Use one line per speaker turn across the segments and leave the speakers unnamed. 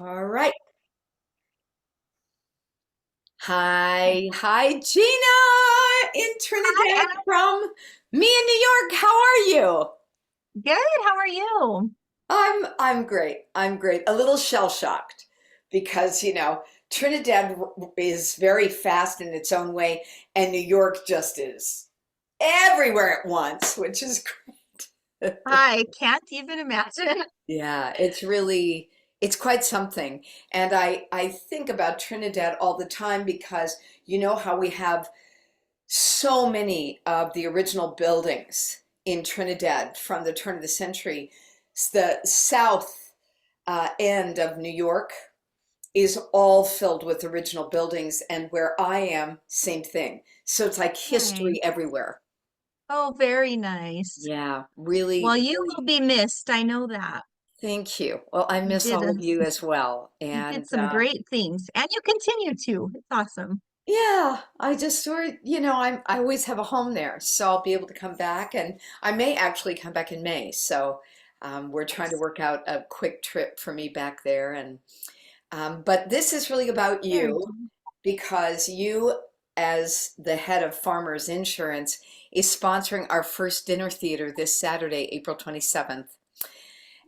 All right. Hi, Gina in
Hi,
Trinidad from me in New York. How are you?
good. How are you?
I'm great. I'm great. A little shell shocked because, Trinidad is very fast in its own way, and New York just is everywhere at once, which is great.
I can't even imagine.
Yeah, it's quite something. And I think about Trinidad all the time because you know how we have so many of the original buildings in Trinidad from the turn of the century. The south end of New York is all filled with original buildings, and where I am, same thing. So it's like
Nice.
history everywhere.
Oh, very nice.
Yeah,
Well,
really,
you
really.
will be missed. I know that.
Thank you. Well, I
You
miss
did
all
a,
of you as well.
you did
And
some great things, and you continue to. It's awesome.
yeah, I just sort of, I always have a home there, so I'll be able to come back, and I may actually come back in May. So we're trying to
Yes.
work out a quick trip for me back there, and but this is really about
Very
you
cool.
because you, as the head of Farmers Insurance, is sponsoring our first dinner theater this Saturday, April 27th.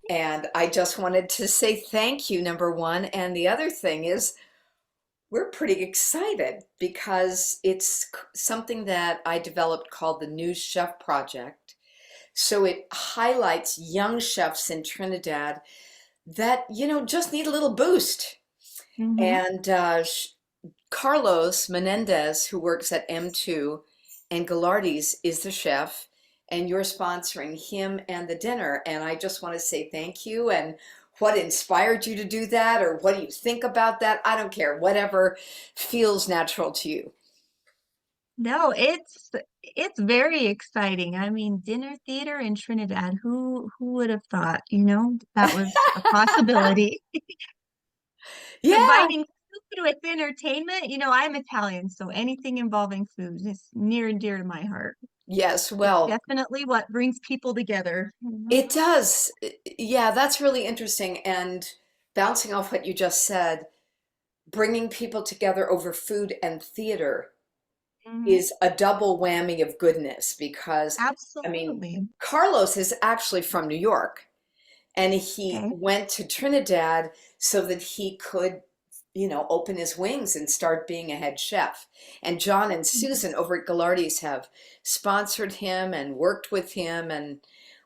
And I just wanted to say thank you, number one, and the other thing is we're pretty excited because it's something that I developed called the New Chef Project. So it highlights young chefs in Trinidad that, just need a little boost.
Hmm.
And Carlos Menendez, who works at M2 and Galardi's, is the chef, and you're sponsoring him and the dinner. And I just want to say thank you. And what inspired you to do that, or what do you think about that? I don't care, whatever feels natural to you.
No, it's very exciting. I mean, dinner theater in Trinidad. Who would have thought, that was a possibility?
Yeah.
Combining food with entertainment. I'm Italian, so anything involving food is near and dear to my heart.
Yes.
It's
Well,
definitely what brings people together.
it does. Yeah, that's really interesting. And bouncing off what you just said, bringing people together over food and theater
Hmm.
is a double whammy of goodness because, I mean,
Absolutely.
Carlos is actually from New York and he
Okay.
went to Trinidad so that he could, open his wings and start being a head chef. And John and Susan
Nice.
over at Galardi's have sponsored him and worked with him, and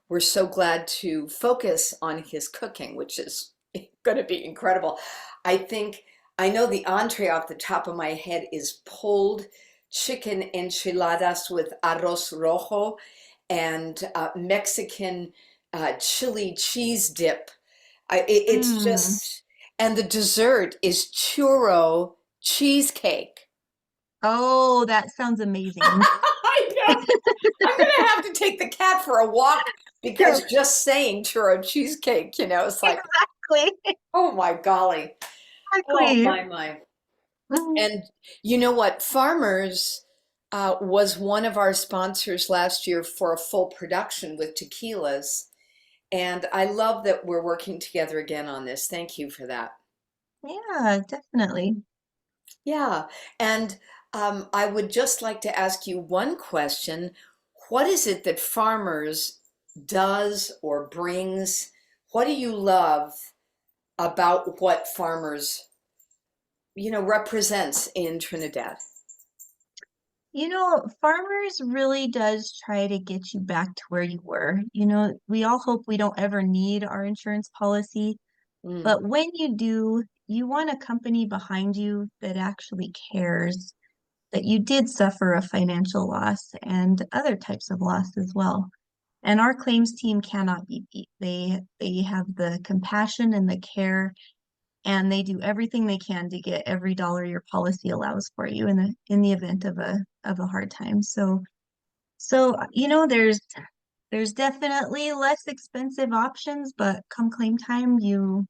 we're so glad to focus on his cooking, which is going to be incredible. I think I know the entree off the top of my head is pulled chicken enchiladas with arroz rojo and Mexican chili cheese dip. It's
Mm.
just, and the dessert is churro cheesecake.
Oh, that sounds amazing.
I know. I'm gonna have to take the cat for a walk because just saying churro cheesecake, it's like,
Exactly.
oh my golly. Oh
Exactly.
my.
Mhm.
And you know what? Farmers was one of our sponsors last year for a full production with tequilas. And I love that we're working together again on this. Thank you for that.
Yeah, definitely.
Yeah. And I would just like to ask you one question. What is it that Farmers does or brings? What do you love about what Farmers, represents in Trinidad?
Farmers really does try to get you back to where you were. We all hope we don't ever need our insurance policy,
Mm.
but when you do, you want a company behind you that actually cares that you did suffer a financial loss and other types of loss as well. And our claims team cannot be beat. They have the compassion and the care, and they do everything they can to get every dollar your policy allows for you in the event of a hard time. So there's definitely less expensive options, but come claim time, you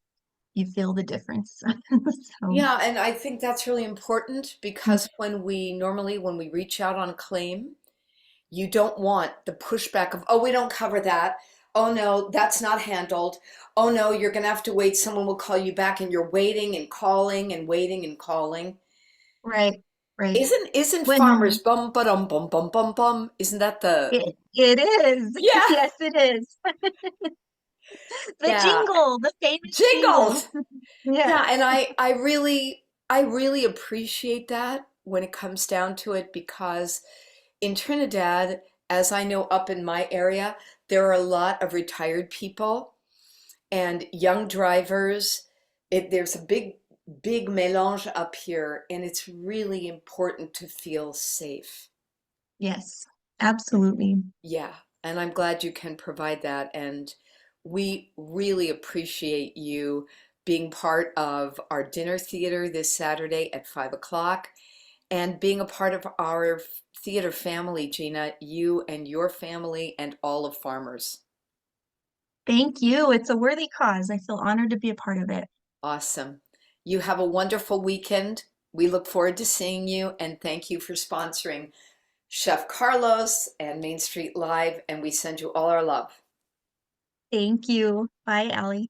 feel the difference. So
Yeah, and I think that's really important
mm,
because when we reach out on a claim, you don't want the pushback of, oh, we don't cover that. Oh no, that's not handled. Oh no, you're gonna have to wait. Someone will call you back and you're waiting and calling and waiting and calling.
Right, right.
Isn't farmers
When
bum ba dum bum bum bum bum? Isn't that the
it is.
yeah,
Yes, it is. The
yeah,
jingle, the famous jingle.
jingles.
Yes.
Yeah, and I really appreciate that when it comes down to it because in Trinidad, as I know up in my area, there are a lot of retired people and young drivers. There's a big mélange up here, and it's really important to feel safe.
Yes, absolutely.
Yeah, and I'm glad you can provide that. And we really appreciate you being part of our dinner theater this Saturday at 5 o'clock and being a part of our theater family, Gina, you and your family and all of Farmers.
Thank you. It's a worthy cause. I feel honored to be a part of it.
Awesome. You have a wonderful weekend. We look forward to seeing you and thank you for sponsoring Chef Carlos and Main Street Live, and we send you all our love.
Thank you. Bye, Allie.